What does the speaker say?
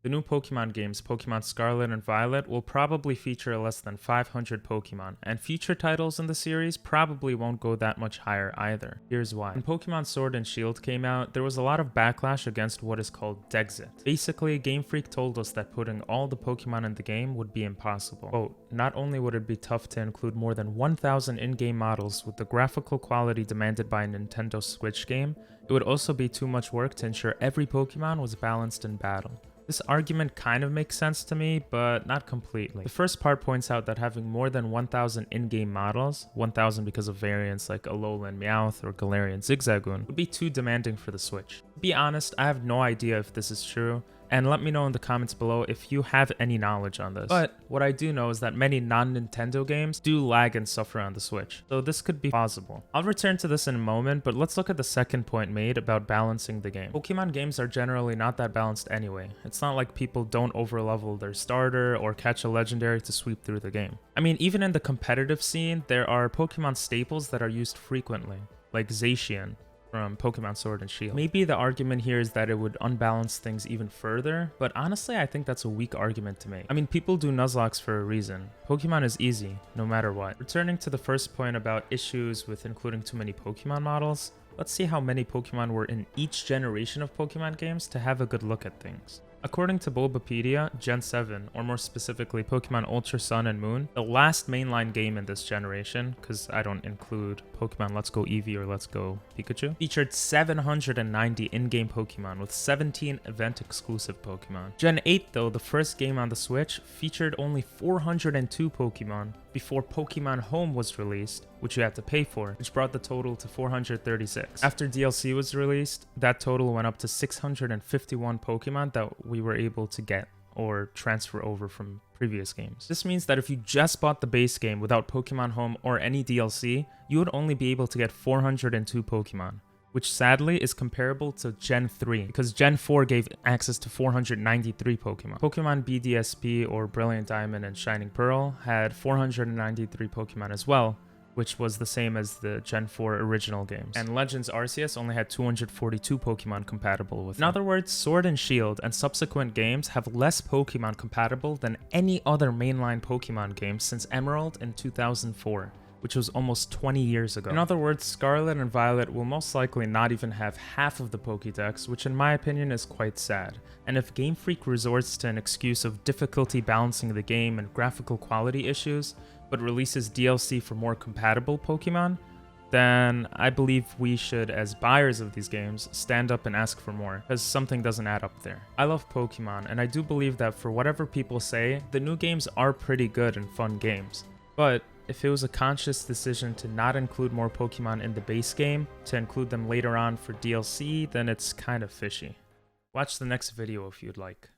The new Pokemon games, Pokemon Scarlet and Violet, will probably feature less than 500 Pokemon, and future titles in the series probably won't go that much higher either. Here's why. When Pokemon Sword and Shield came out, there was a lot of backlash against what is called Dexit. Basically, Game Freak told us that putting all the Pokemon in the game would be impossible. Quote, not only would it be tough to include more than 1,000 in-game models with the graphical quality demanded by a Nintendo Switch game, it would also be too much work to ensure every Pokemon was balanced in battle. This argument kind of makes sense to me, but not completely. The first part points out that having more than 1,000 in-game models, 1,000 because of variants like Alolan Meowth or Galarian Zigzagoon, would be too demanding for the Switch. To be honest, I have no idea if this is true, and let me know in the comments below if you have any knowledge on this. But what I do know is that many non-Nintendo games do lag and suffer on the Switch, so this could be plausible. I'll return to this in a moment, but let's look at the second point made about balancing the game. Pokemon games are generally not that balanced anyway. It's not like people don't overlevel their starter or catch a legendary to sweep through the game. I mean, even in the competitive scene, there are Pokemon staples that are used frequently, like Zacian from Pokemon Sword and Shield. Maybe the argument here is that it would unbalance things even further, but honestly I think that's a weak argument to make. I mean, people do Nuzlocke for a reason. Pokemon is easy, no matter what. Returning to the first point about issues with including too many Pokemon models, let's see how many Pokemon were in each generation of Pokemon games to have a good look at things. According to Bulbapedia, Gen 7, or more specifically Pokemon Ultra Sun and Moon, the last mainline game in this generation, because I don't include Pokemon Let's Go Eevee or Let's Go Pikachu, featured 790 in-game Pokemon with 17 event-exclusive Pokemon. Gen 8 though, the first game on the Switch, featured only 402 Pokemon before Pokemon Home was released, which you had to pay for, which brought the total to 436. After DLC was released, that total went up to 651 Pokemon that we were able to get or transfer over from previous games. This means that if you just bought the base game without Pokemon Home or any DLC, you would only be able to get 402 Pokemon, which sadly is comparable to Gen 3, because Gen 4 gave access to 493 Pokemon. Pokemon BDSP, or Brilliant Diamond and Shining Pearl, had 493 Pokemon as well, which was the same as the Gen 4 original games. And Legends Arceus only had 242 Pokemon compatible with them. In other words, Sword and Shield and subsequent games have less Pokemon compatible than any other mainline Pokemon game since Emerald in 2004. Which was almost 20 years ago. In other words, Scarlet and Violet will most likely not even have half of the Pokédex, which in my opinion is quite sad. And if Game Freak resorts to an excuse of difficulty balancing the game and graphical quality issues, but releases DLC for more compatible Pokemon, then I believe we should, as buyers of these games, stand up and ask for more, because something doesn't add up there. I love Pokemon, and I do believe that for whatever people say, the new games are pretty good and fun games. But if it was a conscious decision to not include more Pokemon in the base game, to include them later on for DLC, then it's kind of fishy. Watch the next video if you'd like.